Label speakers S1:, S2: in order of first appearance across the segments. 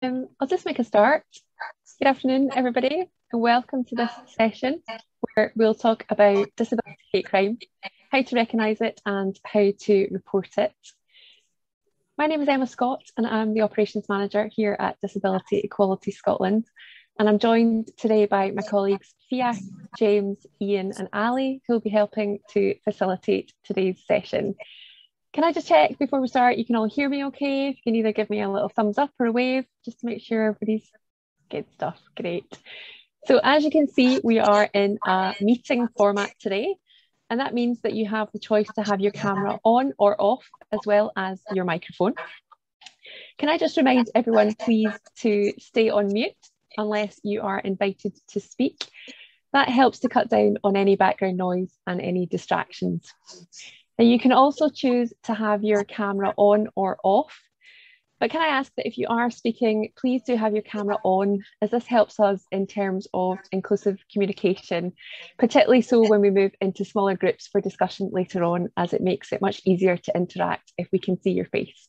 S1: I'll just make a start. Good afternoon, everybody, and welcome to this session where we'll talk about disability hate crime, how to recognise it and how to report it. My name is Emma Scott and I'm the Operations Manager here at Disability Equality Scotland. And I'm joined today by my colleagues Fia, James, Ian and Ali, who will be helping to facilitate today's session. Can I just check before we start, you can all hear me okay? If you can either give me a little thumbs up or a wave, just to make sure everybody's good stuff, great. So as you can see, we are in a meeting format today, and that means that you have the choice to have your camera on or off, as well as your microphone. Can I just remind everyone, please, to stay on mute unless you are invited to speak. That helps to cut down on any background noise and any distractions. Now you can also choose to have your camera on or off, but can I ask that if you are speaking, please do have your camera on, as this helps us in terms of inclusive communication, particularly so when we move into smaller groups for discussion later on, as it makes it much easier to interact if we can see your face.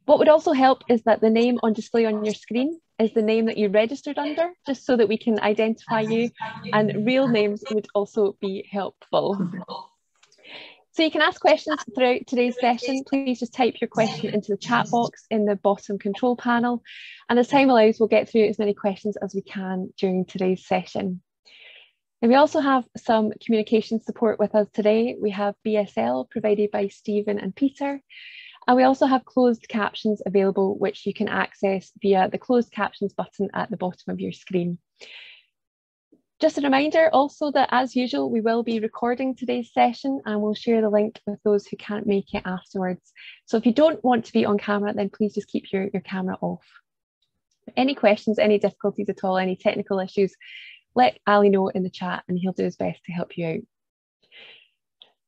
S1: What would also help is that the name on display on your screen is the name that you registered under, just so that we can identify you, and real names would also be helpful. So you can ask questions throughout today's session. Please just type your question into the chat box in the bottom control panel. And as time allows, we'll get through as many questions as we can during today's session. And we also have some communication support with us today. We have BSL provided by Stephen and Peter. And we also have closed captions available, which you can access via the closed captions button at the bottom of your screen. Just a reminder also that, as usual, we will be recording today's session and we'll share the link with those who can't make it afterwards. So if you don't want to be on camera, then please just keep your camera off. Any questions, any difficulties at all, any technical issues, let Ali know in the chat and he'll do his best to help you out.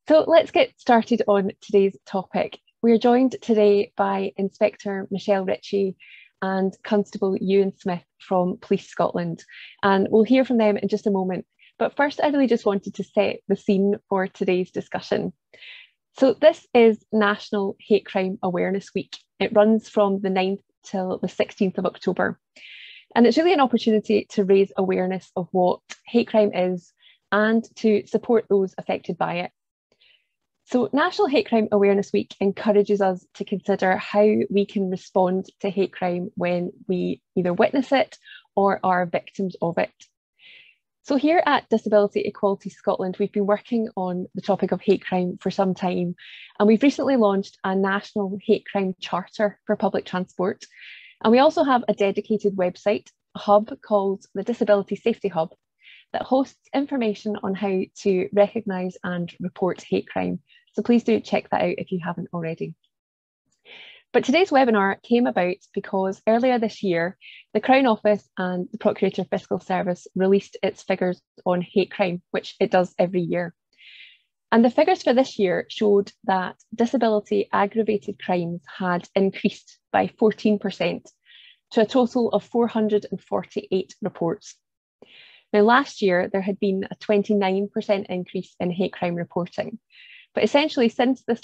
S1: So let's get started on today's topic. We are joined today by Inspector Michelle Ritchie and Constable Ewan Smith from Police Scotland, and we'll hear from them in just a moment. But first, I really just wanted to set the scene for today's discussion. So this is National Hate Crime Awareness Week. It runs from the 9th till the 16th of October. And it's really an opportunity to raise awareness of what hate crime is and to support those affected by it. So National Hate Crime Awareness Week encourages us to consider how we can respond to hate crime when we either witness it or are victims of it. So here at Disability Equality Scotland, we've been working on the topic of hate crime for some time, and we've recently launched a National Hate Crime Charter for public transport. And we also have a dedicated website, a hub called the Disability Safety Hub, that hosts information on how to recognise and report hate crime. So please do check that out if you haven't already. But today's webinar came about because earlier this year, the Crown Office and the Procurator Fiscal Service released its figures on hate crime, which it does every year. And the figures for this year showed that disability aggravated crimes had increased by 14% to a total of 448 reports. Now, last year, there had been a 29% increase in hate crime reporting. But essentially, since this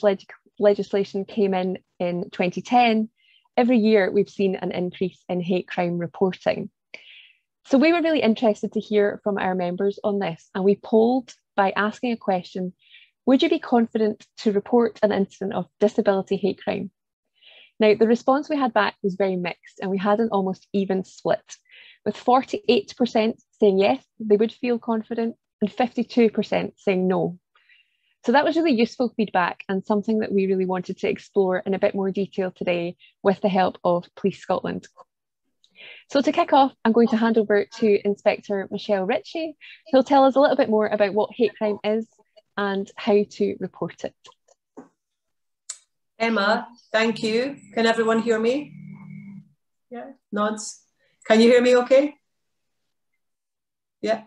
S1: legislation came in 2010, every year we've seen an increase in hate crime reporting. So we were really interested to hear from our members on this, and we polled by asking a question: would you be confident to report an incident of disability hate crime? Now, the response we had back was very mixed, and we had an almost even split, with 48% saying yes, they would feel confident, and 52% saying no. So that was really useful feedback and something that we really wanted to explore in a bit more detail today with the help of Police Scotland. So to kick off, I'm going to hand over to Inspector Michelle Ritchie, who'll tell us a little bit more about what hate crime is and how to report it.
S2: Emma, thank you. Can everyone hear me? Yeah, nods. Can you hear me okay? Yeah,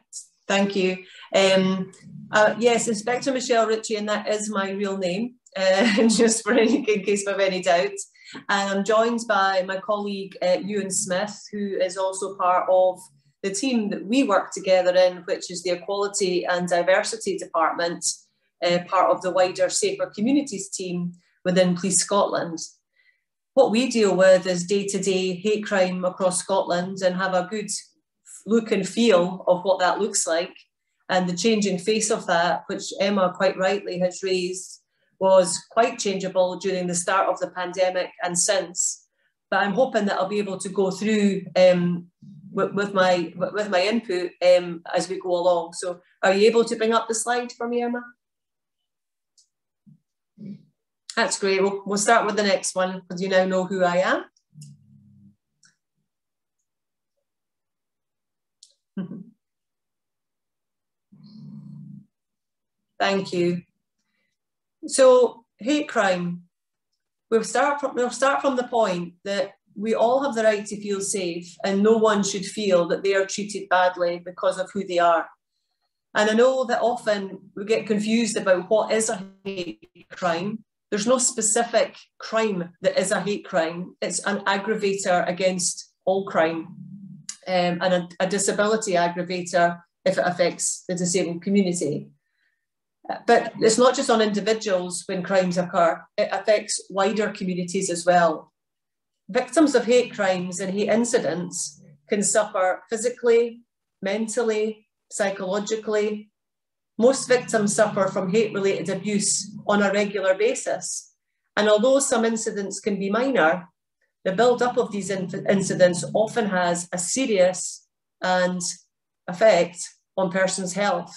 S2: thank you. Yes, Inspector Michelle Ritchie, and that is my real name, just for in case of any doubt. And I'm joined by my colleague Ewan Smith, who is also part of the team that we work together in, which is the Equality and Diversity Department, part of the wider Safer Communities team within Police Scotland. what we deal with is day-to-day hate crime across Scotland and have a good look and feel of what that looks like. And the changing face of that, which Emma quite rightly has raised, was quite changeable during the start of the pandemic and since. But I'm hoping that I'll be able to go through with my input as we go along. So are you able to bring up the slide for me, Emma? That's great. We'll start with the next one because you now know who I am. Thank you. So hate crime. We'll start from the point that we all have the right to feel safe and no one should feel that they are treated badly because of who they are. And I know that often we get confused about what is a hate crime. There's no specific crime that is a hate crime. It's an aggravator against all crime, and a disability aggravator if it affects the disabled community. But it's not just on individuals when crimes occur, it affects wider communities as well. Victims of hate crimes and hate incidents can suffer physically, mentally, psychologically. Most victims suffer from hate-related abuse on a regular basis. And although some incidents can be minor, the build-up of these incidents often has a serious effect on person's health.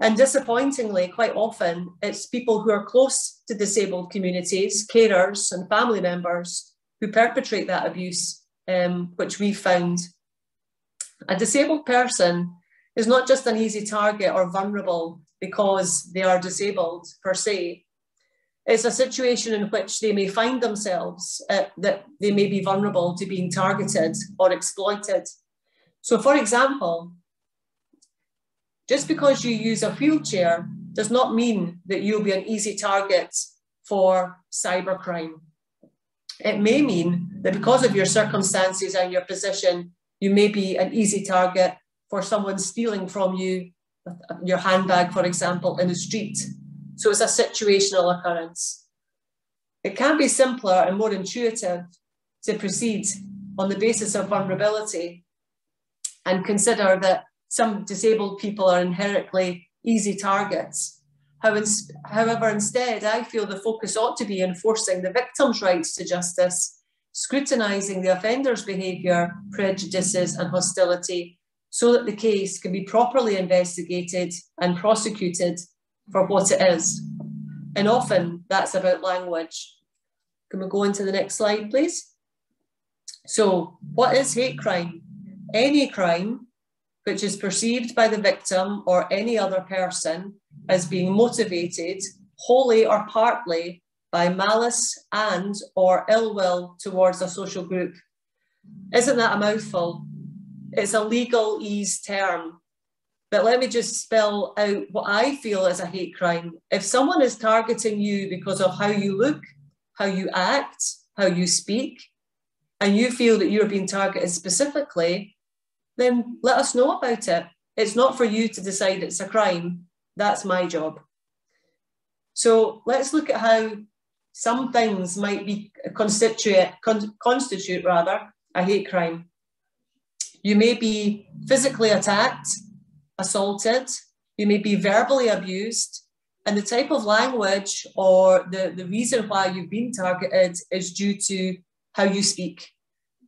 S2: And disappointingly, quite often, it's people who are close to disabled communities, carers and family members who perpetrate that abuse, which we've found. A disabled person is not just an easy target or vulnerable because they are disabled per se. It's a situation in which they may find themselves that they may be vulnerable to being targeted or exploited. So for example, just because you use a wheelchair does not mean that you'll be an easy target for cybercrime. It may mean that because of your circumstances and your position, you may be an easy target for someone stealing from you, your handbag, for example, in the street. So it's a situational occurrence. It can be simpler and more intuitive to proceed on the basis of vulnerability and consider that some disabled people are inherently easy targets. However, instead, I feel the focus ought to be enforcing the victim's rights to justice, scrutinising the offender's behaviour, prejudices and hostility, so that the case can be properly investigated and prosecuted for what it is. And often that's about language. Can we go into the next slide, please? So what is hate crime? Any crime which is perceived by the victim or any other person as being motivated wholly or partly by malice and or ill will towards a social group. Isn't that a mouthful? It's a legalese term. But let me just spell out what I feel is a hate crime. If someone is targeting you because of how you look, how you act, how you speak, and you feel that you're being targeted specifically, then let us know about it. It's not for you to decide it's a crime. That's my job. So let's look at how some things might be constitute a hate crime. You may be physically attacked, assaulted, you may be verbally abused, and the type of language or the reason why you've been targeted is due to how you speak.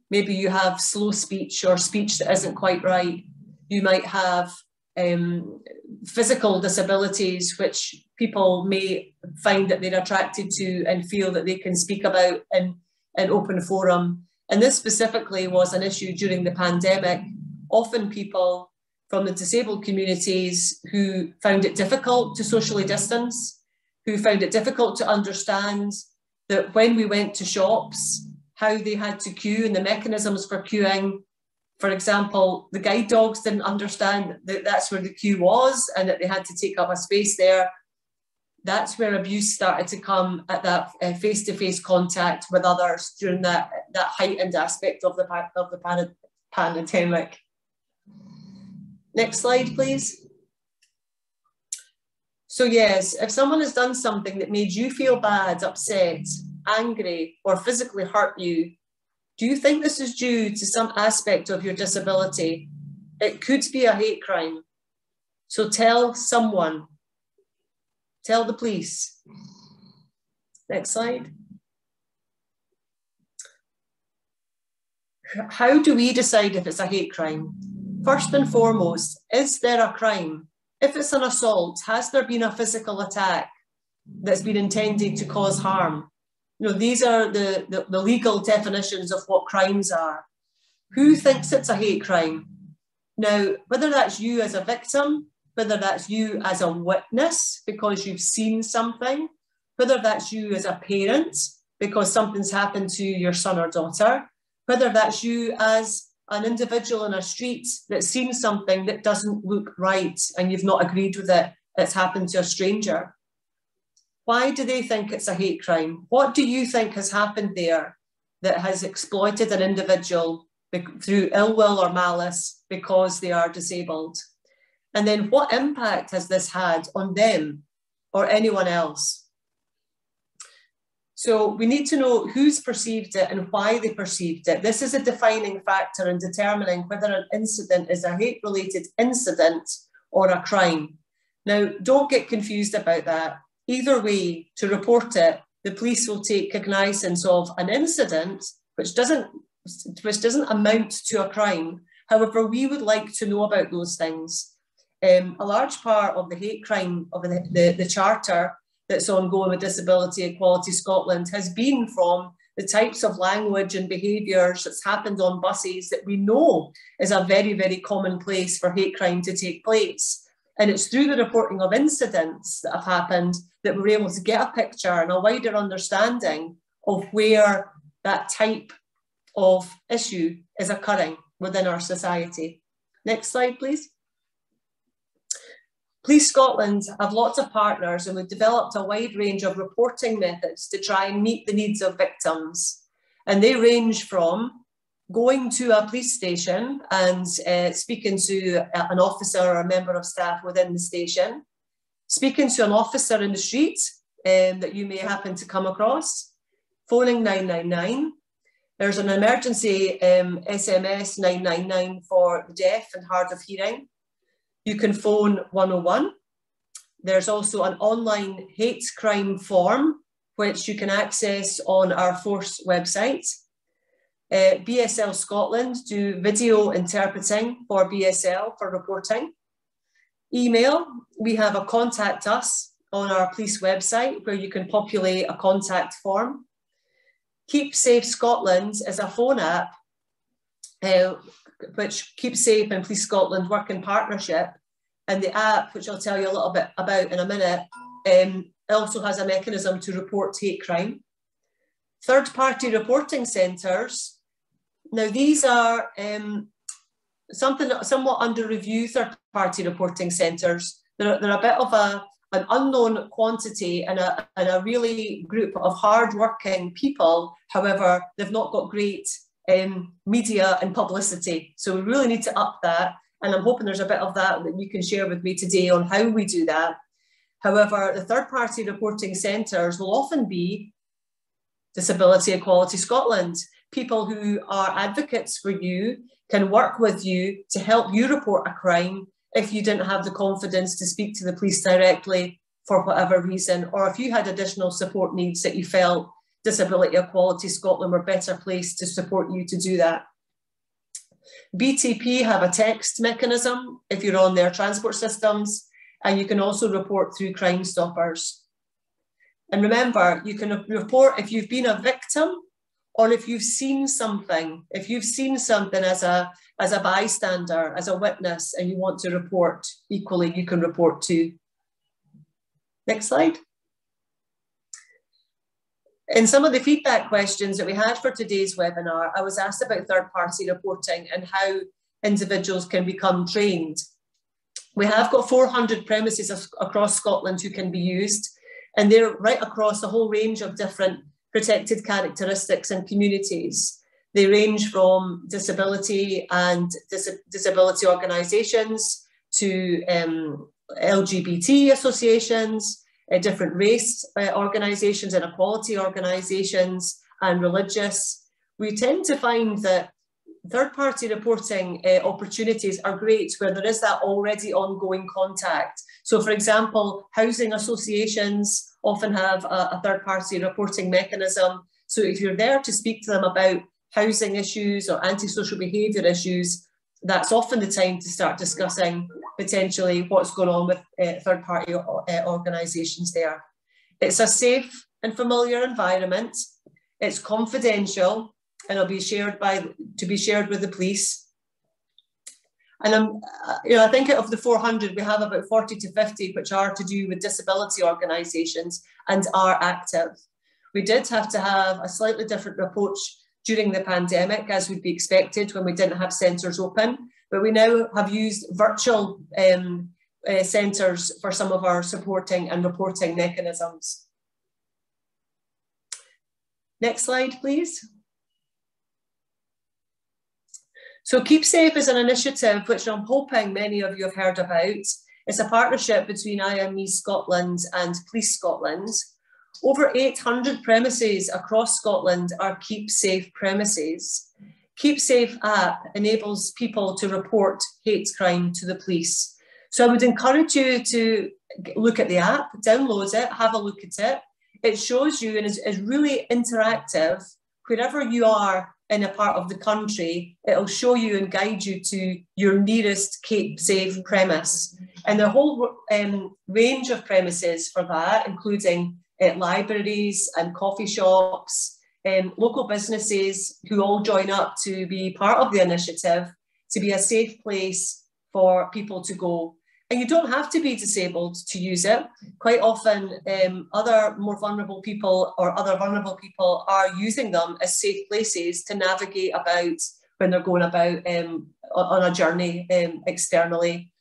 S2: Maybe you have slow speech or speech that isn't quite right. You might have physical disabilities, which people may find that they're attracted to and feel that they can speak about in an open forum. And this specifically was an issue during the pandemic. Often people from the disabled communities who found it difficult to socially distance, who found it difficult to understand that when we went to shops, how they had to queue and the mechanisms for queuing. For example, the guide dogs didn't understand that that's where the queue was and that they had to take up a space there. That's where abuse started to come at that face-to-face contact with others during that heightened aspect of the pandemic. Next slide, please. So yes, if someone has done something that made you feel bad, upset, angry, or physically hurt you, do you think this is due to some aspect of your disability? It could be a hate crime. So tell someone. Tell the police. Next slide. How do we decide if it's a hate crime? First and foremost, is there a crime? If it's an assault, has there been a physical attack that's been intended to cause harm? You know, these are the legal definitions of what crimes are. Who thinks it's a hate crime? Now, whether that's you as a victim, whether that's you as a witness because you've seen something, whether that's you as a parent because something's happened to your son or daughter, whether that's you as an individual in a street that's seen something that doesn't look right and you've not agreed with it, it's happened to a stranger. Why do they think it's a hate crime? What do you think has happened there that has exploited an individual through ill will or malice because they are disabled? And then what impact has this had on them or anyone else? So we need to know who's perceived it and why they perceived it. This is a defining factor in determining whether an incident is a hate-related incident or a crime. Now, don't get confused about that. Either way, to report it, the police will take cognizance of an incident which doesn't amount to a crime. However, we would like to know about those things. A large part of the hate crime of the charter that's ongoing with Disability Equality Scotland has been from the types of language and behaviours that's happened on buses that we know is a very, very common place for hate crime to take place. And it's through the reporting of incidents that have happened that we're able to get a picture and a wider understanding of where that type of issue is occurring within our society. Next slide, please. Police Scotland have lots of partners, and we've developed a wide range of reporting methods to try and meet the needs of victims. And they range from going to a police station and speaking to an officer or a member of staff within the station, speaking to an officer in the street that you may happen to come across, phoning 999. There's an emergency SMS 999 for the deaf and hard of hearing. You can phone 101. There's also an online hate crime form, which you can access on our Force website. BSL Scotland do video interpreting for BSL for reporting. Email, we have a contact us on our police website where you can populate a contact form. Keep Safe Scotland is a phone app which Keep Safe and Police Scotland work in partnership. And the app, which I'll tell you a little bit about in a minute, also has a mechanism to report hate crime. Third-party reporting centres. Now, these are somewhat under review third-party reporting centres. They're a bit of an unknown quantity and a really group of hard-working people. However, they've not got great media and publicity. So we really need to up that. And I'm hoping there's a bit of that you can share with me today on how we do that. However, the third-party reporting centres will often be Disability Equality Scotland. People who are advocates for you can work with you to help you report a crime if you didn't have the confidence to speak to the police directly for whatever reason, or if you had additional support needs that you felt Disability Equality Scotland were better placed to support you to do that. BTP have a text mechanism if you're on their transport systems, and you can also report through Crime Stoppers. And remember, you can report if you've been a victim or if you've seen something. If you've seen something as a bystander, as a witness, and you want to report equally, you can report too. Next slide. In some of the feedback questions that we had for today's webinar, I was asked about third-party reporting and how individuals can become trained. We have got 400 premises across Scotland who can be used, and they're right across a whole range of different protected characteristics and communities. They range from disability and disability organisations to LGBT associations, different race organisations, inequality organisations, and religious. We tend to find that third-party reporting opportunities are great where there is that already ongoing contact. So, for example, housing associations often have a third-party reporting mechanism. So if you're there to speak to them about housing issues or antisocial behaviour issues, that's often the time to start discussing potentially what's going on with third-party organisations there. It's a safe and familiar environment. It's confidential, and it'll be shared to be shared with the police. And I think of the 400, we have about 40 to 50 which are to do with disability organisations and are active. We did have to have a slightly different approach during the pandemic, as would be expected when we didn't have centres open, but we now have used virtual centres for some of our supporting and reporting mechanisms. Next slide, please. So Keep Safe is an initiative which I'm hoping many of you have heard about. It's a partnership between IME Scotland and Police Scotland. Over 800 premises across Scotland are Keep Safe premises. Keep Safe app enables people to report hate crime to the police. So I would encourage you to look at the app, download it, have a look at it. It shows you and is really interactive. Wherever you are in a part of the country, it'll show you and guide you to your nearest Keep Safe premise. And the whole range of premises for that, including libraries and coffee shops, local businesses who all join up to be part of the initiative, to be a safe place for people to go. And you don't have to be disabled to use it. Quite often, other more vulnerable people or other vulnerable people are using them as safe places to navigate about when they're going about on a journey externally.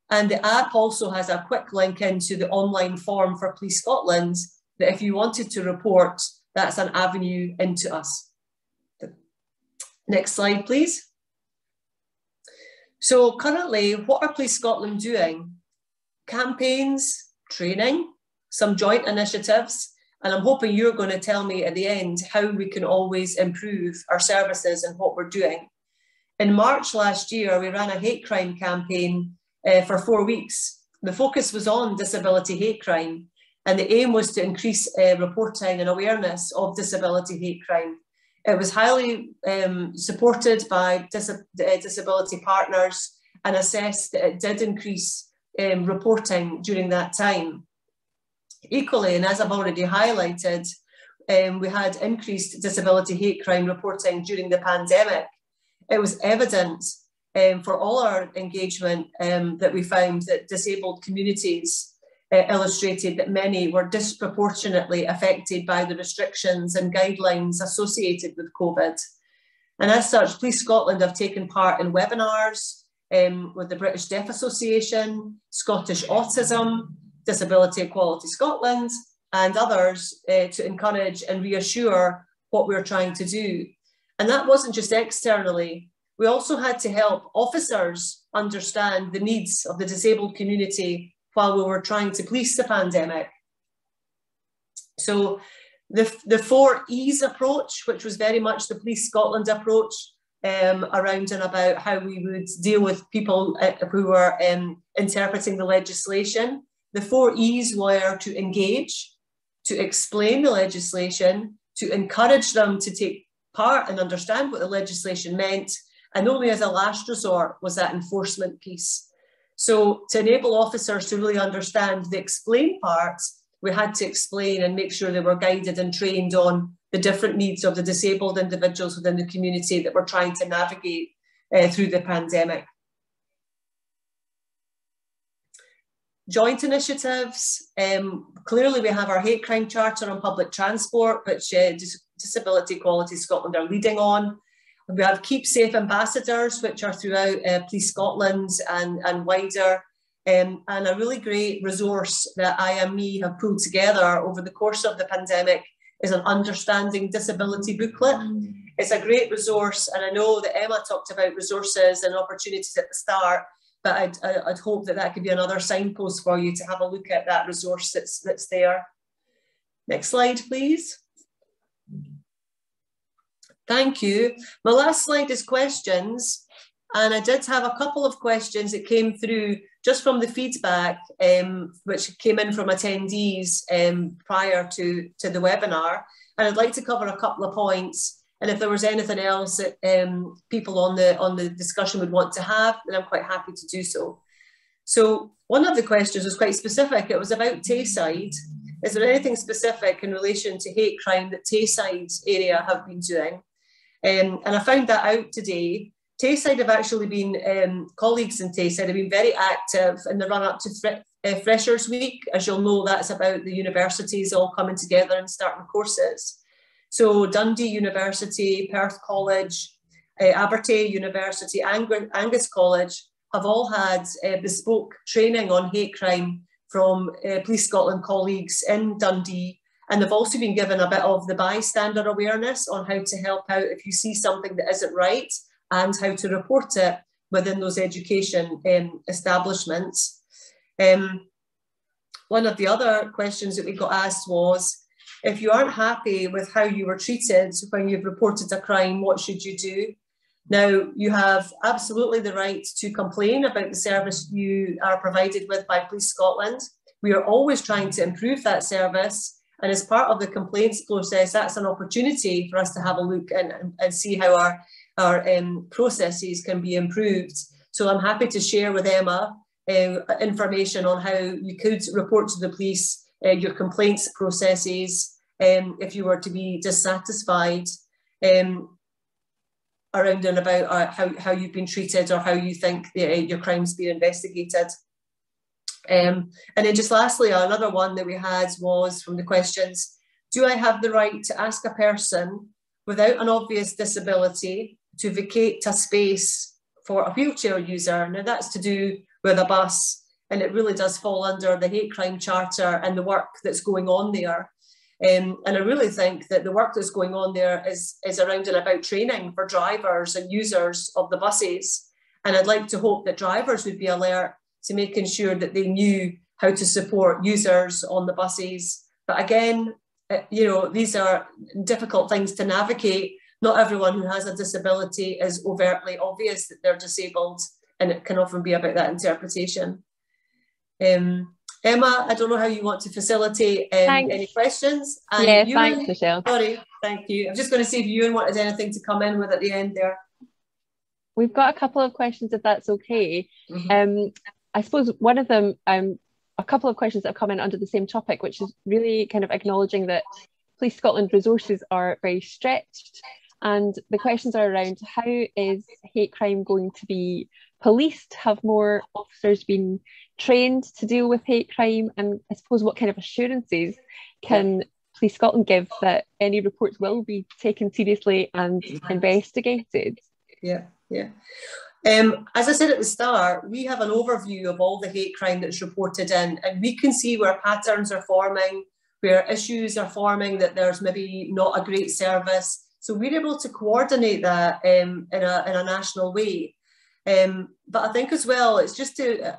S2: And the app also has a quick link into the online form for Police Scotland that if you wanted to report, that's an avenue into us. Next slide, please. So currently, what are Police Scotland doing? Campaigns, training, some joint initiatives, and I'm hoping you're going to tell me at the end how we can always improve our services and what we're doing. In March last year, we ran a hate crime campaign for 4 weeks. The focus was on disability hate crime, and the aim was to increase reporting and awareness of disability hate crime. It was highly supported by disability partners and assessed that it did increase reporting during that time. Equally, and as I've already highlighted, we had increased disability hate crime reporting during the pandemic. It was evident for all our engagement that we found that disabled communities illustrated that many were disproportionately affected by the restrictions and guidelines associated with COVID. And as such, Police Scotland have taken part in webinars with the British Deaf Association, Scottish Autism, Disability Equality Scotland, and others to encourage and reassure what we're trying to do. And that wasn't just externally. We also had to help officers understand the needs of the disabled community while we were trying to police the pandemic. So the 4 E's approach, which was very much the Police Scotland approach around and about how we would deal with people who were interpreting the legislation. The 4 E's were to engage, to explain the legislation, to encourage them to take part and understand what the legislation meant, and only as a last resort was that enforcement piece. So to enable officers to really understand the explain part, we had to explain and make sure they were guided and trained on the different needs of the disabled individuals within the community that we're trying to navigate through the pandemic. Joint initiatives. Clearly we have our hate crime charter on public transport, which Disability Equality Scotland are leading on. We have Keep Safe ambassadors, which are throughout Police Scotland and wider, and a really great resource that IME have pulled together over the course of the pandemic is an Understanding Disability booklet. It's a great resource, and I know that Emma talked about resources and opportunities at the start, but I'd hope that that could be another signpost for you to have a look at that resource that's there. Next slide, please. Thank you. My last slide is questions. And I did have a couple of questions that came through just from the feedback, which came in from attendees prior to the webinar. And I'd like to cover a couple of points. And if there was anything else that people on the discussion would want to have, then I'm quite happy to do so. So one of the questions was quite specific. It was about Tayside. Is there anything specific in relation to hate crime that Tayside area have been doing? And I found that out today. Tayside have actually been, colleagues in Tayside have been very active in the run-up to Freshers Week. As you'll know, that's about the universities all coming together and starting courses. So Dundee University, Perth College, Abertay University, Angus College have all had bespoke training on hate crime from Police Scotland colleagues in Dundee. And they've also been given a bit of the bystander awareness on how to help out if you see something that isn't right, and how to report it within those education establishments. One of the other questions that we got asked was, if you aren't happy with how you were treated when you've reported a crime, what should you do? Now, you have absolutely the right to complain about the service you are provided with by Police Scotland. We are always trying to improve that service. And as part of the complaints process, that's an opportunity for us to have a look and see how our processes can be improved. So I'm happy to share with Emma information on how you could report to the police your complaints processes if you were to be dissatisfied around and about how you've been treated or how you think your crime's been investigated. And then just lastly, another one that we had was from the questions, do I have the right to ask a person without an obvious disability to vacate a space for a wheelchair user? Now that's to do with a bus, and it really does fall under the hate crime charter and the work that's going on there. And I really think that the work that's going on there is around and about training for drivers and users of the buses. And I'd like to hope that drivers would be alert to making sure that they knew how to support users on the buses. But again, you know, these are difficult things to navigate. Not everyone who has a disability is overtly obvious that they're disabled, and it can often be about that interpretation. Emma, I don't know how you want to facilitate any questions. And
S1: yeah,
S2: Ewan,
S1: thanks, Michelle.
S2: Sorry, thank you. I'm just going to see if Ewan wanted anything to come in with at the end there.
S1: We've got a couple of questions, if that's okay.
S2: Mm-hmm.
S1: I suppose one of them, a couple of questions that have come in under the same topic, which is really kind of acknowledging that Police Scotland resources are very stretched. And the questions are around, how is hate crime going to be policed? Have more officers been trained to deal with hate crime? And I suppose what kind of assurances can Police Scotland give that any reports will be taken seriously and investigated?
S2: Yeah. As I said at the start, we have an overview of all the hate crime that's reported in, and we can see where patterns are forming, where issues are forming, that there's maybe not a great service. So we're able to coordinate that in a national way. But I think as well, it's just to,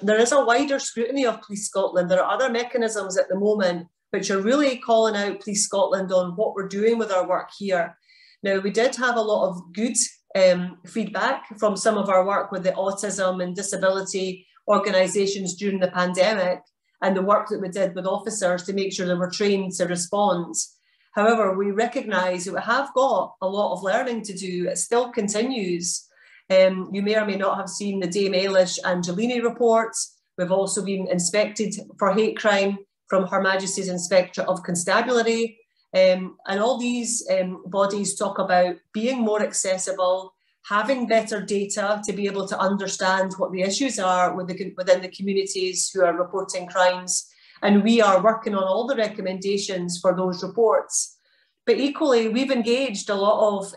S2: there is a wider scrutiny of Police Scotland. There are other mechanisms at the moment which are really calling out Police Scotland on what we're doing with our work here. Now, we did have a lot of good feedback from some of our work with the autism and disability organisations during the pandemic, and the work that we did with officers to make sure they were trained to respond. However, we recognise that we have got a lot of learning to do. It still continues. You may or may not have seen the Dame Ailish Angelini reports. We've also been inspected for hate crime from Her Majesty's Inspector of Constabulary. And all these bodies talk about being more accessible, having better data to be able to understand what the issues are within the communities who are reporting crimes. And we are working on all the recommendations for those reports. But equally, we've engaged a lot of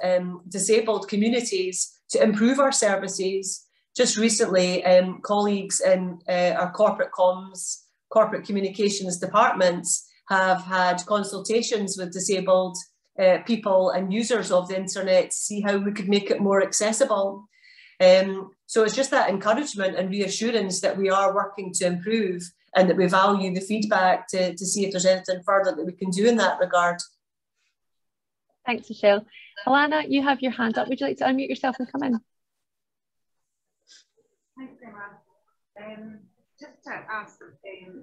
S2: disabled communities to improve our services. Just recently, colleagues in our corporate comms, corporate communications departments have had consultations with disabled people and users of the internet to see how we could make it more accessible. So it's just that encouragement and reassurance that we are working to improve and that we value the feedback to see if there's anything further that we can do in that regard.
S1: Thanks, Michelle. Alana, you have your hand up. Would you like to unmute yourself and come in?
S3: Thanks, Emma. Just to ask,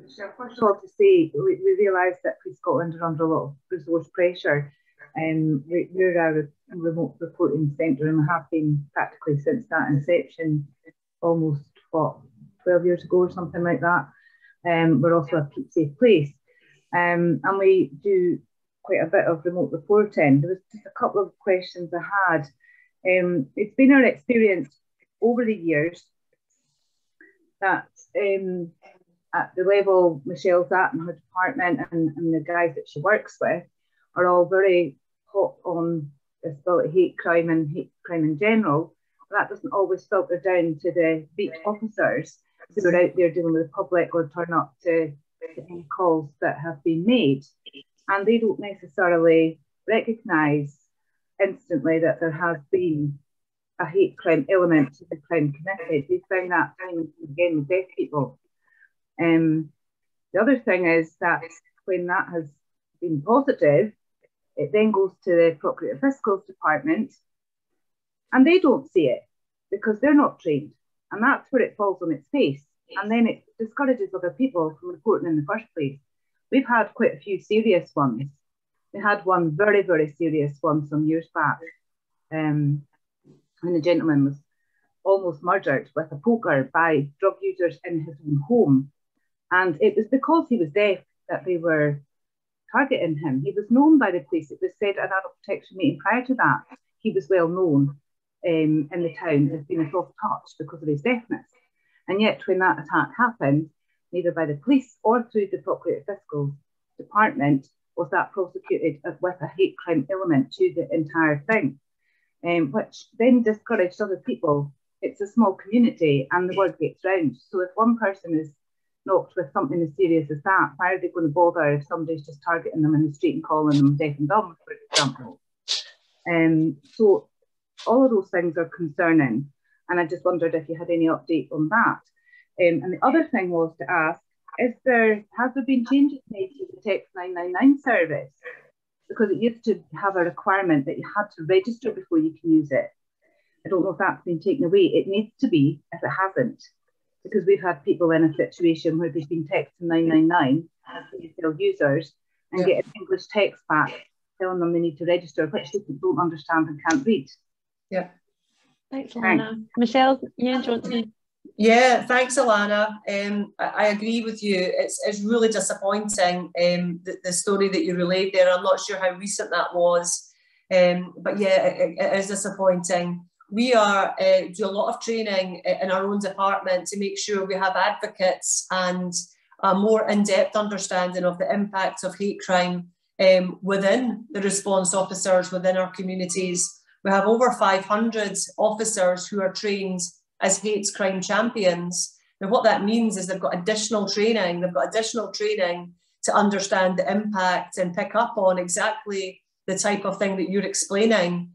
S3: Michelle, first of all, to say we realise that Police Scotland are under a lot of resource pressure. We're a remote reporting centre and have been practically since that inception, almost, 12 years ago or something like that. We're also a keep safe place. And we do quite a bit of remote reporting. There was just a couple of questions I had. It's been our experience over the years that at the level Michelle's at in her department and the guys that she works with are all very hot on disability hate crime and hate crime in general. But that doesn't always filter down to the beat officers who are out there dealing with the public or turn up to any calls that have been made. And they don't necessarily recognise instantly that there has been a hate crime element to the crime committed. They found that time and time again with deaf people. The other thing is that when that has been positive, it then goes to the Procurator Fiscal's department and they don't see it because they're not trained. And that's where it falls on its face. And then it discourages other people from reporting in the first place. We've had quite a few serious ones. We had one very, very serious one some years back. When the gentleman was almost murdered with a poker by drug users in his own home. And it was because he was deaf that they were targeting him. He was known by the police. It was said at an adult protection meeting prior to that, he was well known in the town as being a soft touch because of his deafness. And yet when that attack happened, neither by the police or through the Procurator Fiscal Department was that prosecuted with a hate crime element to the entire thing. Which then discouraged other people. It's a small community and the word gets round. So if one person is knocked with something as serious as that, why are they going to bother if somebody's just targeting them in the street and calling them deaf and dumb, for example? So all of those things are concerning. And I just wondered if you had any update on that. And the other thing was to ask, has there been changes made to the Text 999 service? Because it used to have a requirement that you had to register before you can use it. I don't know if that's been taken away. It needs to be if it hasn't, because we've had people in a situation where they've been texting 999 as ASL users and get an English text back telling them they need to register, which they don't understand and can't read.
S2: Yeah.
S1: Thanks, Alana. Michelle, you want to?
S2: Yeah, thanks, Alana. I agree with you. It's really disappointing, the story that you relayed there. I'm not sure how recent that was, but yeah, it is disappointing. We do a lot of training in our own department to make sure we have advocates and a more in-depth understanding of the impact of hate crime within the response officers within our communities. We have over 500 officers who are trained as hate crime champions. Now, what that means is they've got additional training. They've got additional training to understand the impact and pick up on exactly the type of thing that you're explaining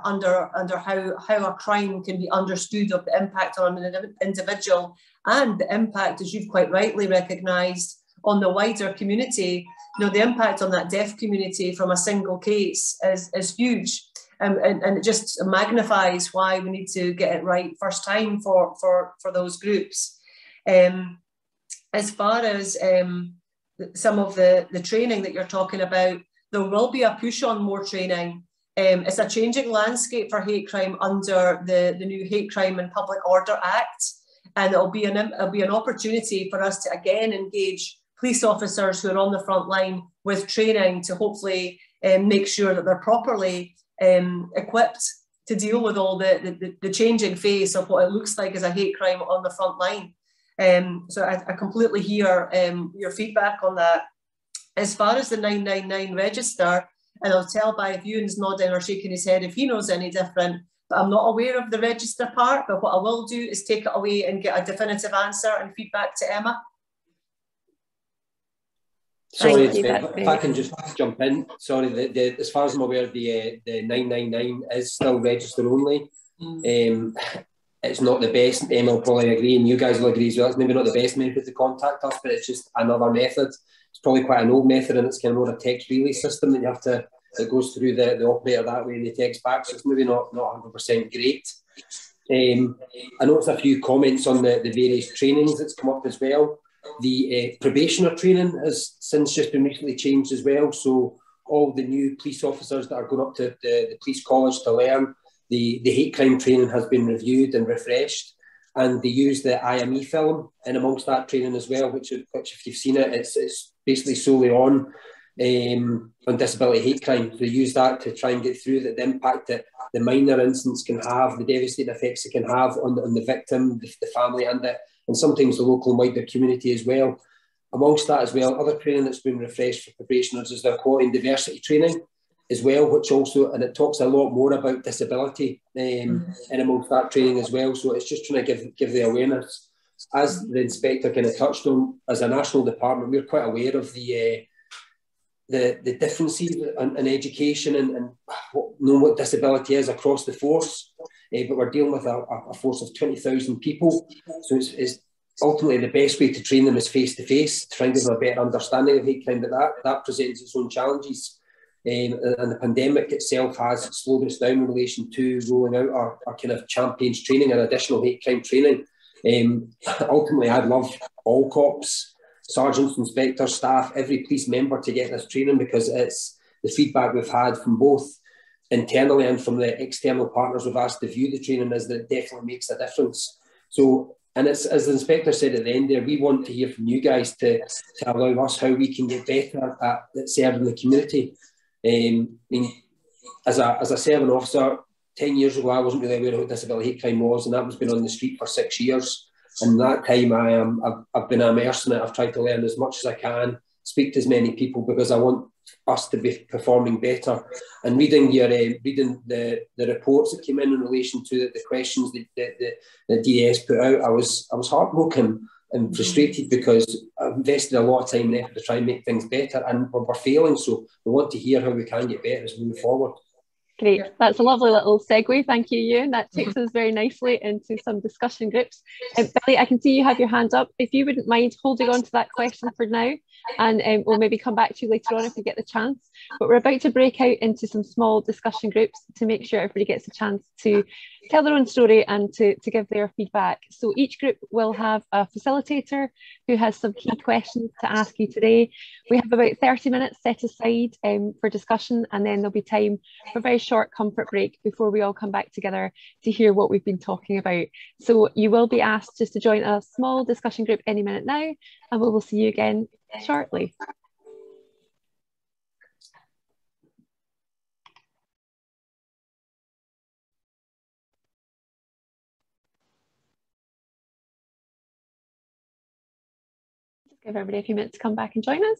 S2: under how a crime can be understood, of the impact on an individual and the impact, as you've quite rightly recognised, on the wider community. You know, the impact on that deaf community from a single case is huge. And it just magnifies why we need to get it right first time for those groups. As far as some of the training that you're talking about, there will be a push on more training. It's a changing landscape for hate crime under the new Hate Crime and Public Order Act, and it'll be an opportunity for us to again engage police officers who are on the front line with training to hopefully make sure that they're properly equipped to deal with all the changing face of what it looks like as a hate crime on the front line. So I completely hear your feedback on that. As far as the 999 register, and I'll tell by if Ewan's nodding or shaking his head if he knows any different, but I'm not aware of the register part, but what I will do is take it away and get a definitive answer and feedback to Emma.
S4: Sorry, if I can just jump in. Sorry, as far as I'm aware, the 999 is still register only. it's not the best. Emma will probably agree, and you guys will agree as well. It's maybe not the best method to contact us, but it's just another method. It's probably quite an old method, and it's kind of more a text relay system that you have to, that goes through the operator that way and they text back. So it's maybe not 100% great. I noticed a few comments on the various trainings that's come up as well. The probationer training has since just been recently changed as well. So all the new police officers that are going up to the police college to learn, the hate crime training has been reviewed and refreshed. And they use the IME film in amongst that training as well, which if you've seen it, it's basically solely on disability hate crime. So they use that to try and get through the impact that the minor incidents can have, the devastating effects it can have on the victim, the family, and sometimes the local and wider community as well. Amongst that as well, other training that's been refreshed for probationers is the equality and diversity training as well, which also, and it talks a lot more about disability in amongst that training as well. So it's just trying to give the awareness. As the inspector kind of touched on, as a national department, we're quite aware of the differences in education and knowing what disability is across the force. But we're dealing with a force of 20,000 people. So it's ultimately the best way to train them is face-to-face, to try and give them a better understanding of hate crime, but that presents its own challenges. And the pandemic itself has slowed us down in relation to rolling out our kind of champions training and additional hate crime training. Ultimately, I'd love all cops, sergeants, inspectors, staff, every police member to get this training, because it's the feedback we've had from both internally and from the external partners we've asked to view the training is that it definitely makes a difference. So, and it's, as the inspector said at the end there, we want to hear from you guys to allow us how we can get better at serving the community. I mean, as a serving officer, 10 years ago, I wasn't really aware of what disability hate crime was, and that was been on the street for 6 years. And that time, I've been immersed in it. I've tried to learn as much as I can, speak to as many people, because I want us to be performing better. And reading the reports that came in relation to the questions that the DS put out, I was heartbroken and frustrated, because I've invested a lot of time and effort to try and make things better, and we're failing. So we want to hear how we can get better as we move forward.
S1: Great, that's a lovely little segue. Thank you, Ewan. That takes us very nicely into some discussion groups. Billy, I can see you have your hand up. If you wouldn't mind holding on to that question for now, and we'll maybe come back to you later on if we get the chance. But we're about to break out into some small discussion groups to make sure everybody gets a chance to tell their own story and to give their feedback. So each group will have a facilitator who has some key questions to ask you today. We have about 30 minutes set aside for discussion, and then there'll be time for a very short comfort break before we all come back together to hear what we've been talking about. So you will be asked just to join a small discussion group any minute now, and we will see you again shortly. Just give everybody a few minutes to come back and join us.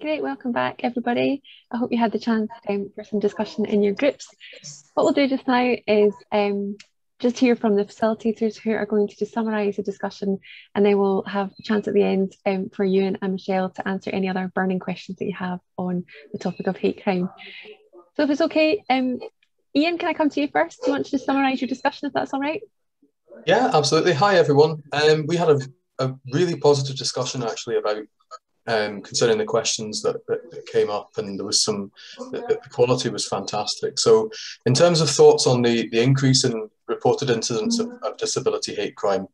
S1: Great, welcome back everybody. I hope you had the chance for some discussion in your groups. What we'll do just now is just hear from the facilitators who are going to just summarise the discussion, and then we'll have a chance at the end for Ewan and Michelle to answer any other burning questions that you have on the topic of hate crime. So if it's okay, Ian, can I come to you first? Do you want to just summarise your discussion, if that's all right?
S5: Yeah, absolutely. Hi everyone. We had a really positive discussion actually about concerning the questions that came up, and there was the quality was fantastic. So in terms of thoughts on the increase in reported incidents of disability hate crime,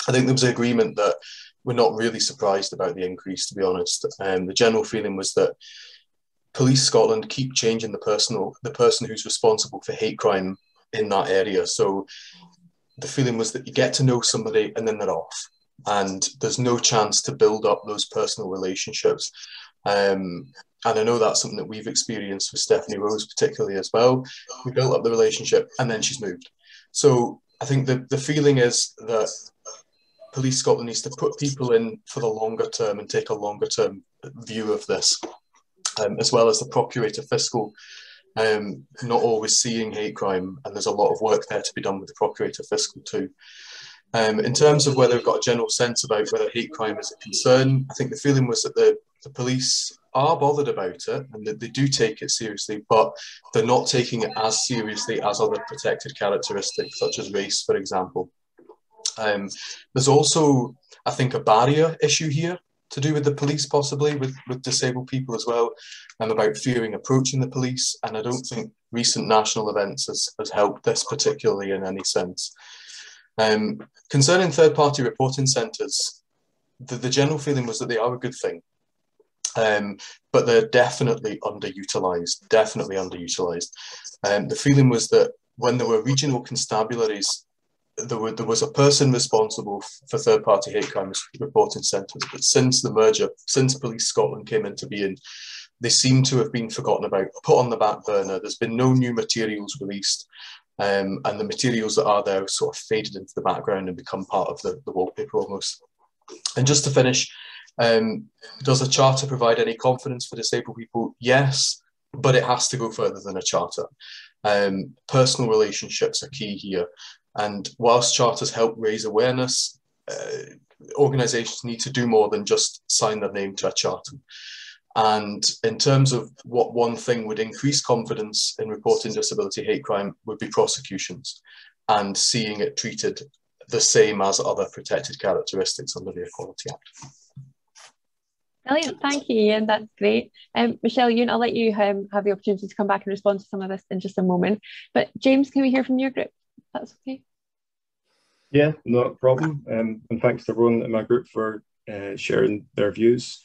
S5: I think there was agreement that we're not really surprised about the increase, to be honest. The general feeling was that Police Scotland keep changing the person who's responsible for hate crime in that area. So the feeling was that you get to know somebody and then they're off, and there's no chance to build up those personal relationships. And I know that's something that we've experienced with Stephanie Rose particularly as well. We built up the relationship and then she's moved. So I think the feeling is that Police Scotland needs to put people in for the longer term and take a longer term view of this, as well as the Procurator Fiscal not always seeing hate crime, and there's a lot of work there to be done with the Procurator Fiscal too. In terms of whether we've got a general sense about whether hate crime is a concern, I think the feeling was that the police are bothered about it and that they do take it seriously, but they're not taking it as seriously as other protected characteristics, such as race, for example. There's also, I think, a barrier issue here to do with the police, possibly with disabled people as well, and about fearing approaching the police. And I don't think recent national events has helped this particularly in any sense. Concerning third-party reporting centres, the general feeling was that they are a good thing, but they're definitely underutilised, the feeling was that when there were regional constabularies, there was a person responsible for third-party hate crime reporting centres, but since the merger, since Police Scotland came into being, they seem to have been forgotten about, put on the back burner. There's been no new materials released, and the materials that are there sort of faded into the background and become part of the wallpaper almost. And just to finish, does a charter provide any confidence for disabled people? Yes, but it has to go further than a charter. Personal relationships are key here. And whilst charters help raise awareness, organisations need to do more than just sign their name to a charter. And in terms of what one thing would increase confidence in reporting disability hate crime would be prosecutions and seeing it treated the same as other protected characteristics under the Equality Act.
S1: Brilliant, thank you, Ian. That's great. Michelle, Ewan, I'll let you have the opportunity to come back and respond to some of this in just a moment. But James, can we hear from your group? That's okay.
S6: Yeah, not a problem. And thanks to everyone in my group for sharing their views.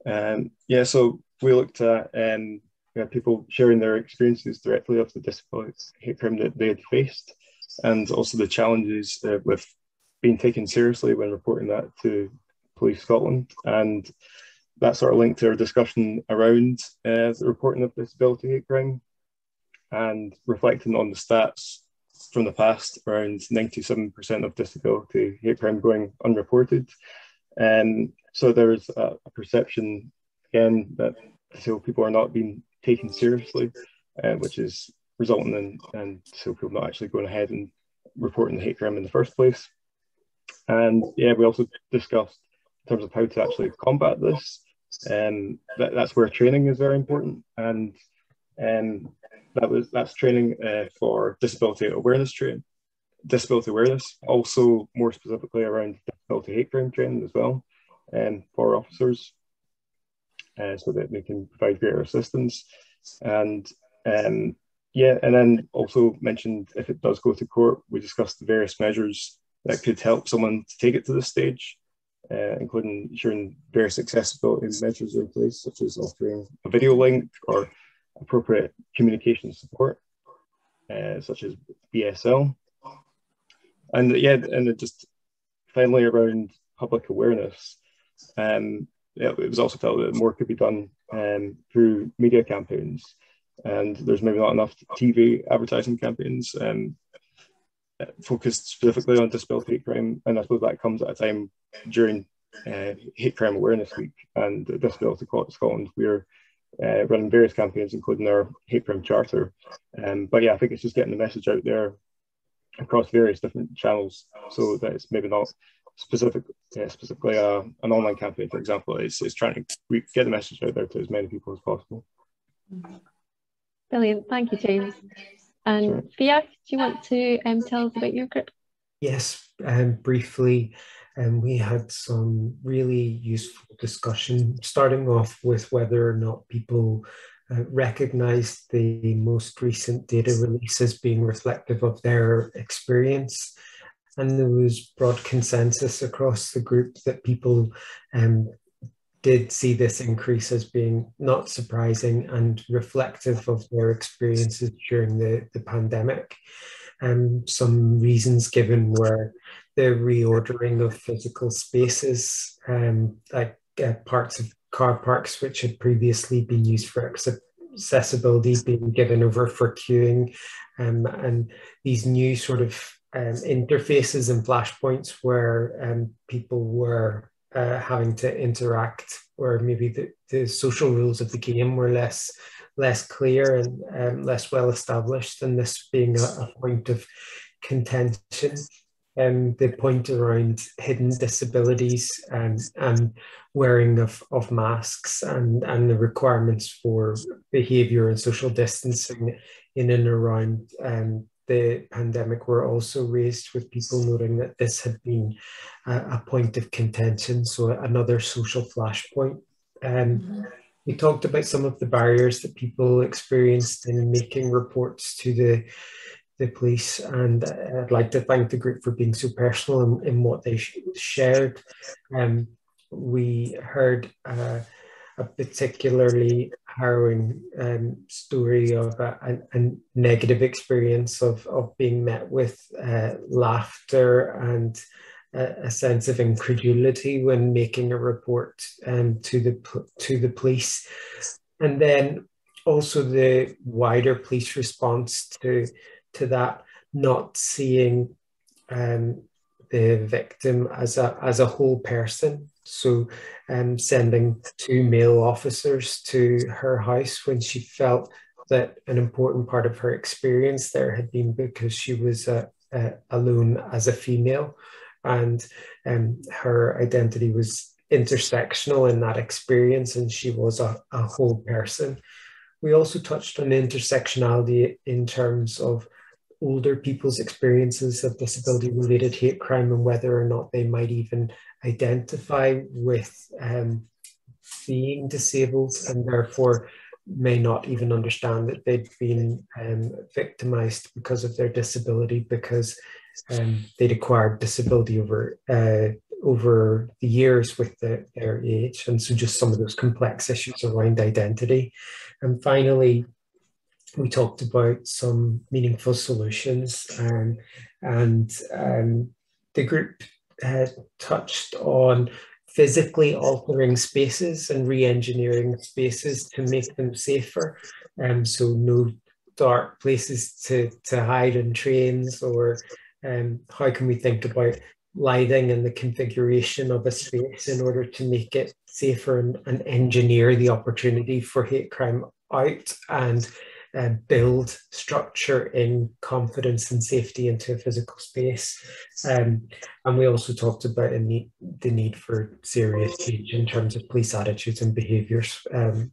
S6: Yeah, so we looked at people sharing their experiences directly of the disability hate crime that they had faced, and also the challenges with being taken seriously when reporting that to Police Scotland. And that sort of linked to our discussion around the reporting of disability hate crime and reflecting on the stats from the past, around 97% of disability hate crime going unreported. So there is a perception, again, that disabled people are not being taken seriously, which is resulting in disabled people not actually going ahead and reporting the hate crime in the first place. And yeah, we also discussed in terms of how to actually combat this, that's where training is very important. And that's training for disability awareness, also more specifically around disability hate crime training as well, for officers, so that they can provide greater assistance. And yeah, and then also mentioned if it does go to court, we discussed the various measures that could help someone to take it to this stage, including ensuring various accessibility measures are in place, such as offering a video link or appropriate communication support, such as BSL. And yeah, and it just finally around public awareness, it was also felt that more could be done through media campaigns, and there's maybe not enough TV advertising campaigns focused specifically on disability hate crime. And I suppose that comes at a time during Hate Crime Awareness Week and Disability Scotland. We're running various campaigns, including our Hate Crime Charter. But yeah, I think it's just getting the message out there across various different channels, so that it's maybe not specifically an online campaign, for example. It's trying to get the message out there to as many people as possible.
S1: Brilliant, thank you, James. And Fia, do you want to tell us about your group?
S7: Yes, briefly. We had some really useful discussion, starting off with whether or not people recognise the most recent data release as being reflective of their experience. And there was broad consensus across the group that people did see this increase as being not surprising and reflective of their experiences during the pandemic. Some reasons given were the reordering of physical spaces, like parts of car parks which had previously been used for accessibility being given over for queuing, and these new sort of interfaces and flashpoints where people were having to interact, or maybe the social rules of the game were less less clear and less well established, and this being a point of contention. The point around hidden disabilities and wearing of masks and the requirements for behaviour and social distancing in and around the pandemic were also raised, with people noting that this had been a point of contention, so another social flashpoint. We talked about some of the barriers that people experienced in making reports to the police, and I'd like to thank the group for being so personal in what they shared. We heard a particularly harrowing story of a negative experience of being met with laughter and a sense of incredulity when making a report to the police, and then also the wider police response to that, not seeing the victim as a whole person. So sending 2 male officers to her house when she felt that an important part of her experience there had been because she was alone as a female, and her identity was intersectional in that experience, and she was a whole person. We also touched on intersectionality in terms of older people's experiences of disability-related hate crime and whether or not they might even identify with being disabled, and therefore may not even understand that they'd been victimized because of their disability, because they'd acquired disability over the years with their age. And so just some of those complex issues around identity. And finally, we talked about some meaningful solutions, and the group touched on physically altering spaces and re-engineering spaces to make them safer. So no dark places to hide in trains, or how can we think about lighting and the configuration of a space in order to make it safer and engineer the opportunity for hate crime out, and build structure in confidence and safety into a physical space. And we also talked about the need for serious change in terms of police attitudes and behaviours when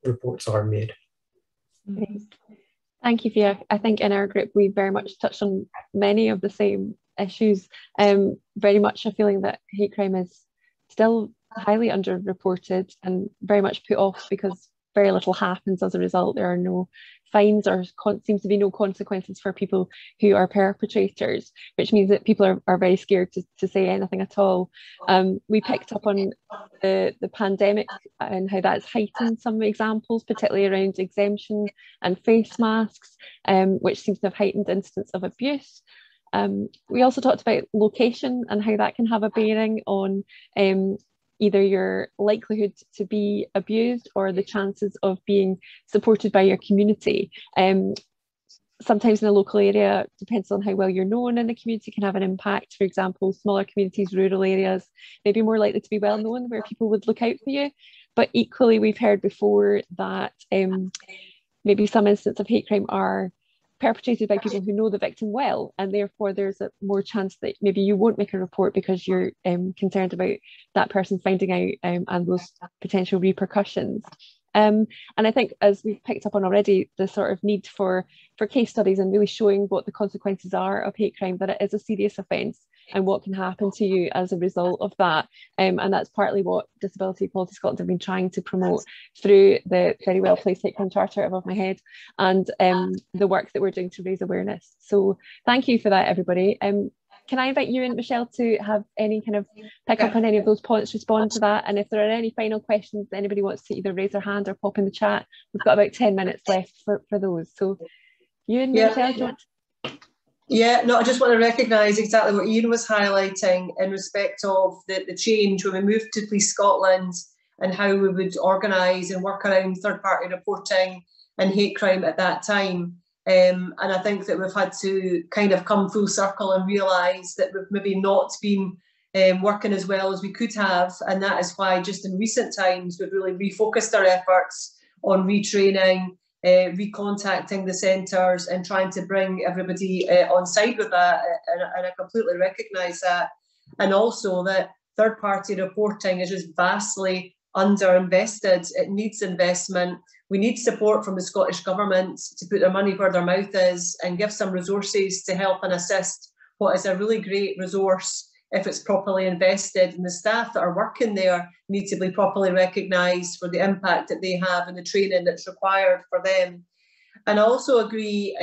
S7: reports are made.
S1: Thank you, Fia. I think in our group we very much touched on many of the same issues. Very much a feeling that hate crime is still highly underreported and very much put off because very little happens as a result. There are no fines or seems to be no consequences for people who are perpetrators, which means that people are very scared to say anything at all. We picked up on the pandemic and how that's heightened some examples, particularly around exemption and face masks, which seems to have heightened incidents of abuse. We also talked about location and how that can have a bearing on either your likelihood to be abused or the chances of being supported by your community. Sometimes in a local area, depends on how well you're known in the community, can have an impact. For example, smaller communities, rural areas, may be more likely to be well known where people would look out for you. But equally, we've heard before that maybe some instances of hate crime are perpetrated by people who know the victim well, and therefore there's a more chance that maybe you won't make a report because you're concerned about that person finding out and those potential repercussions. And I think, as we've picked up on already, the sort of need for case studies and really showing what the consequences are of hate crime, that it is a serious offence and what can happen to you as a result of that. And that's partly what Disability Equality Scotland have been trying to promote through the very well placed hate crime charter above my head and the work that we're doing to raise awareness. So thank you for that, everybody. Can I invite you and Michelle to have any kind of pick up on any of those points, respond to that? And if there are any final questions, anybody wants to either raise their hand or pop in the chat, we've got about 10 minutes left for those. So you and Michelle, do you want to?
S2: Yeah, no, I just want to recognise exactly what Ian was highlighting in respect of the change when we moved to Police Scotland and how we would organise and work around third-party reporting and hate crime at that time. And I think that we've had to kind of come full circle and realise that we've maybe not been working as well as we could have. And that is why just in recent times we've really refocused our efforts on retraining, recontacting the centres and trying to bring everybody on side with that, and I completely recognise that. And also that third-party reporting is just vastly underinvested. It needs investment. We need support from the Scottish Government to put their money where their mouth is and give some resources to help and assist what is a really great resource if it's properly invested. And the staff that are working there need to be properly recognised for the impact that they have and the training that's required for them. And I also agree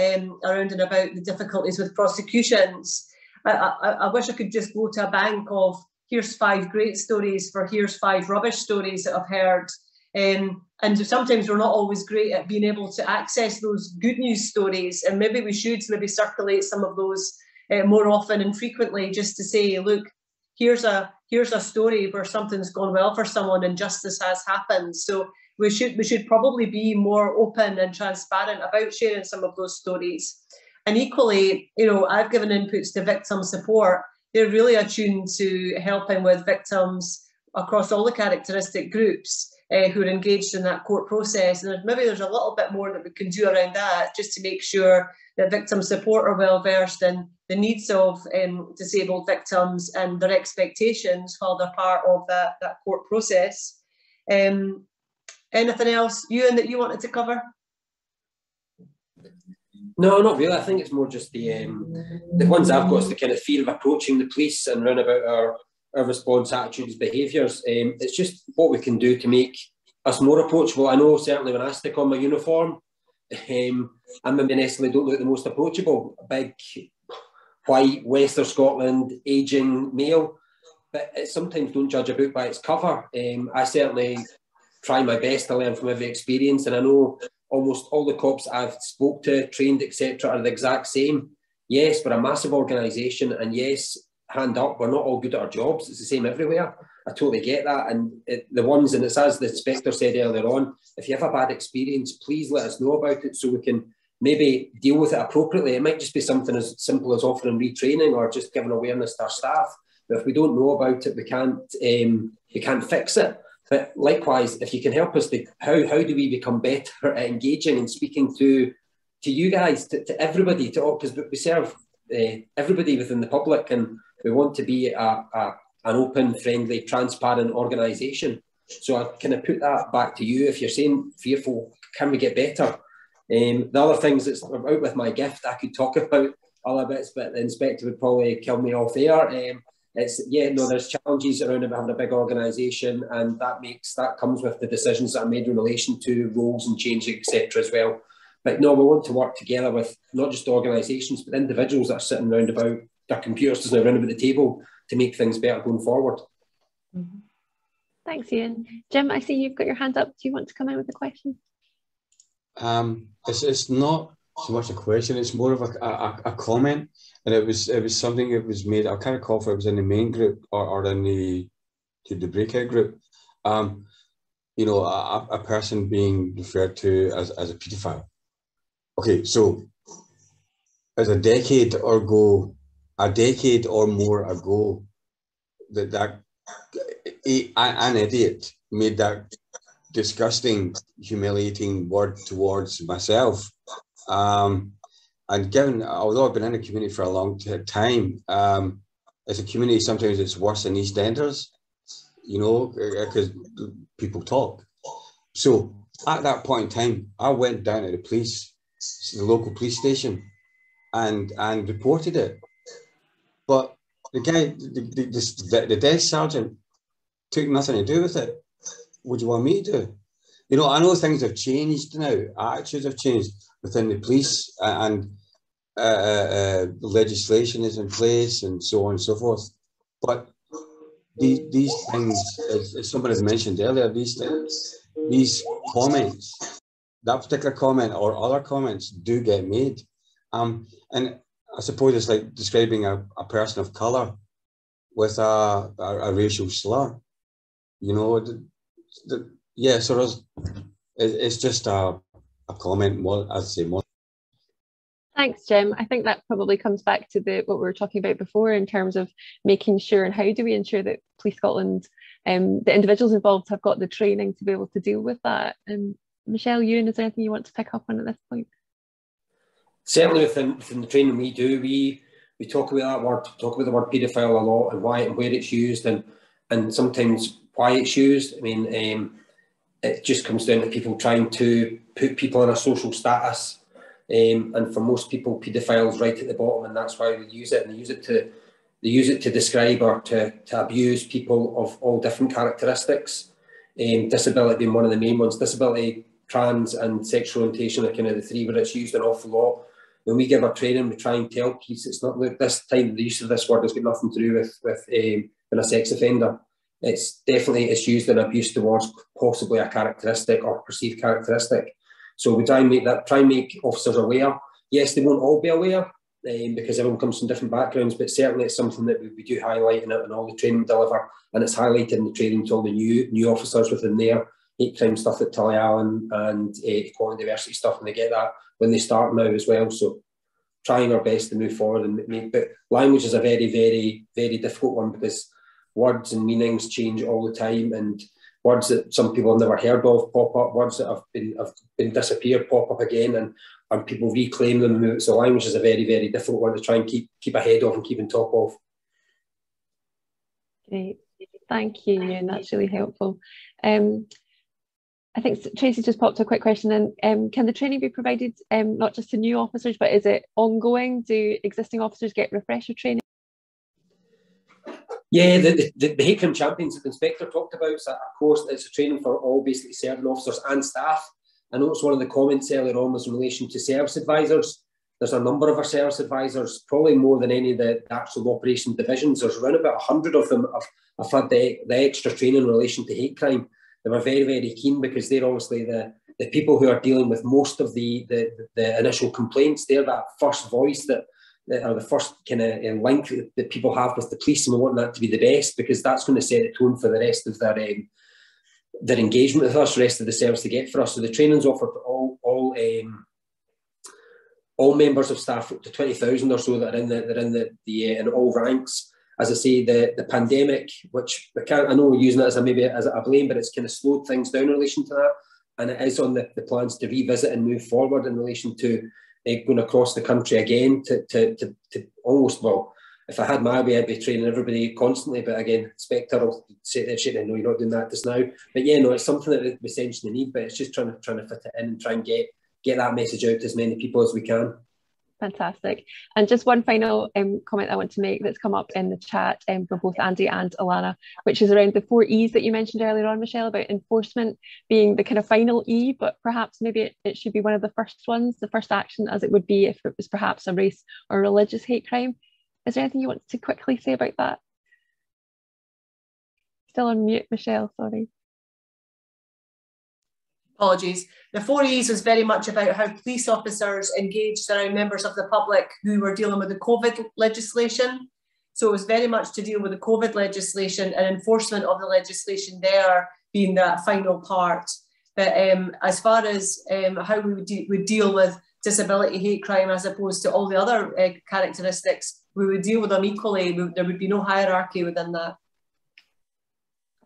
S2: around and about the difficulties with prosecutions. I wish I could just go to a bank of here's 5 great stories for here's 5 rubbish stories that I've heard. And sometimes we're not always great at being able to access those good news stories, and maybe we should maybe circulate some of those more often and frequently, just to say, look, here's a story where something's gone well for someone and justice has happened. So we should probably be more open and transparent about sharing some of those stories. And equally, you know, I've given inputs to victim support. They're really attuned to helping with victims across all the characteristic groups who are engaged in that court process. And maybe there's a little bit more that we can do around that, just to make sure that victim support are well versed in the needs of disabled victims and their expectations while they're part of that court process. Anything else, Ewan, that you wanted to cover?
S4: No, not really. I think it's more just the ones I've got is the kind of fear of approaching the police and round about our response, attitudes, behaviours. It's just what we can do to make us more approachable. I know certainly when I stick on my uniform, I maybe necessarily don't look the most approachable. Big, white, Western Scotland, ageing male. But sometimes don't judge a book by its cover. I certainly try my best to learn from every experience, and I know almost all the cops I've spoke to, trained, etc., are the exact same. Yes, we're a massive organisation, and yes, hand up, we're not all good at our jobs. It's the same everywhere. I totally get that. And the ones, and it's as the inspector said earlier on, if you have a bad experience, please let us know about it so we can maybe deal with it appropriately. It might just be something as simple as offering retraining or just giving awareness to our staff. But if we don't know about it, we can't fix it. But likewise, if you can help us, how do we become better at engaging and speaking to you guys, to everybody, because we serve everybody within the public, and we want to be an open, friendly, transparent organisation. So I kind of put that back to you. If you're saying fearful, can we get better? The other things that's out with my gift, I could talk about other bits, but the inspector would probably kill me off air. There's challenges around having a big organisation, and that comes with the decisions that are made in relation to roles and changing, etc. as well. But no, we want to work together with not just organisations, but individuals that are sitting around about their computers and around about the table to make things better going forward.
S1: Mm-hmm. Thanks, Ian. Jim, I see you've got your hand up. Do you want to come in with a question?
S8: It's not so much a question, it's more of a comment. And it was something that was made, I can't recall if it was in the main group or in the breakout group. You know, a person being referred to as a paedophile. Okay, so as a decade or more ago, that an idiot made that disgusting, humiliating word towards myself. And given, although I've been in the community for a long time, as a community, sometimes it's worse than EastEnders, you know, because people talk. So at that point in time, I went down to the local police station, and reported it. But the guy, the desk sergeant, took nothing to do with it. What do you want me to do? You know, I know things have changed now. Attitudes have changed within the police, and legislation is in place and so on and so forth. But these things, as somebody has mentioned earlier, these comments, that particular comment or other comments do get made. And I suppose it's like describing a person of colour with a racial slur. You know, so it's just a comment, more, I'd say more.
S1: Thanks, Jim. I think that probably comes back to what we were talking about before in terms of making sure, and how do we ensure that Police Scotland, the individuals involved have got the training to be able to deal with that. Michelle, Ewan, is there anything you want to pick up on at this point?
S4: Certainly within the training we do, we talk about that word, talk about the word paedophile a lot, and why and where it's used, and sometimes why it's used. I mean, it just comes down to people trying to put people in a social status, and for most people, paedophile's right at the bottom, and that's why they use it. And they use it to describe or to abuse people of all different characteristics. Disability being one of the main ones. Disability, trans, and sexual orientation are kind of the three where it's used an awful lot. When we give our training, we try and tell kids it's not like this time the use of this word has got nothing to do with being a sex offender. It's used in abuse towards possibly a characteristic or perceived characteristic. So we try and make officers aware. Yes, they won't all be aware because everyone comes from different backgrounds, but certainly it's something that we do highlight in all the training we deliver, and it's highlighted in the training to all the new officers within there. Hate crime stuff at Tully Allen and equality and diversity stuff, and they get that when they start now as well. So trying our best to move forward and make, but language is a very, very, very difficult one because words and meanings change all the time, and words that some people have never heard of pop up, words that have been disappeared pop up again, and people reclaim them. So language is a very, very difficult one to try and keep ahead of and keep on top of.
S1: Great, thank you, Ewan. That's really helpful. I think Tracy just popped a quick question in. Can the training be provided not just to new officers, but is it ongoing? Do existing officers get refresher training?
S4: Yeah, the hate crime champions that the inspector talked about, so of course it's a training for all basically serving officers and staff. I noticed one of the comments earlier on was in relation to service advisors. There's a number of our service advisors, probably more than any of the actual operation divisions. There's around about 100 of them have had the extra training in relation to hate crime. They were very, very keen because they're obviously the people who are dealing with most of the initial complaints. They're that first voice that are the first kind of link that people have with the police, and we want that to be the best because that's going to set the tone for the rest of their engagement with us, the rest of the service they get for us. So the training's offered to all members of staff, up to 20,000 or so that are in all ranks. As I say, the pandemic, which I know we're using it as a blame, but it's kind of slowed things down in relation to that. And it is on the plans to revisit and move forward in relation to going across the country again to almost, well, if I had my way, I'd be training everybody constantly. But again, Inspector will say that shit, I know you're not doing that just now. But yeah, no, it's something that we essentially need, but it's just trying to fit it in and try and get that message out to as many people as we can.
S1: Fantastic. And just one final comment I want to make that's come up in the chat for both Andy and Alana, which is around the 4 E's that you mentioned earlier on, Michelle, about enforcement being the kind of final E, but perhaps maybe it should be one of the first ones, the first action, as it would be if it was perhaps a race or religious hate crime. Is there anything you want to quickly say about that? Still on mute, Michelle, sorry.
S2: Apologies. The 4 E's was very much about how police officers engaged around members of the public who were dealing with the COVID legislation. So it was very much to deal with the COVID legislation and enforcement of the legislation there being that final part. But as far as how we would deal with disability hate crime as opposed to all the other characteristics, we would deal with them equally. There would be no hierarchy within that.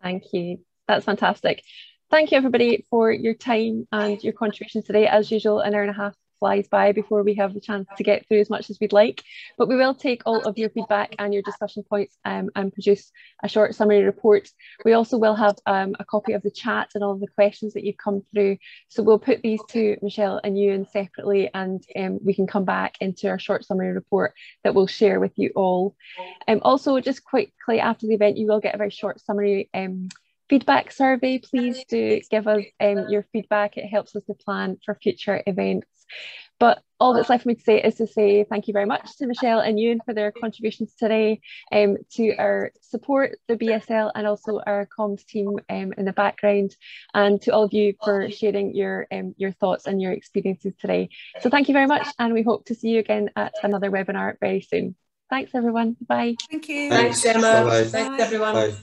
S1: Thank you. That's fantastic. Thank you, everybody, for your time and your contributions today. As usual, an hour and a half flies by before we have the chance to get through as much as we'd like. But we will take all of your feedback and your discussion points and produce a short summary report. We also will have a copy of the chat and all of the questions that you've come through. So we'll put these to Michelle and Ewan separately, and we can come back into our short summary report that we'll share with you all. Also, just quickly after the event, you will get a very short summary feedback survey. Please do give us your feedback. It helps us to plan for future events. But all that's left for me to say is to say thank you very much to Michelle and Ewan for their contributions today, to our support, the BSL, and also our comms team in the background, and to all of you for sharing your thoughts and your experiences today. So thank you very much, and we hope to see you again at another webinar very soon. Thanks, everyone. Bye.
S2: Thank you.
S8: Thanks,
S2: Emma.
S8: Bye-bye.
S2: Thanks, everyone.
S8: Bye.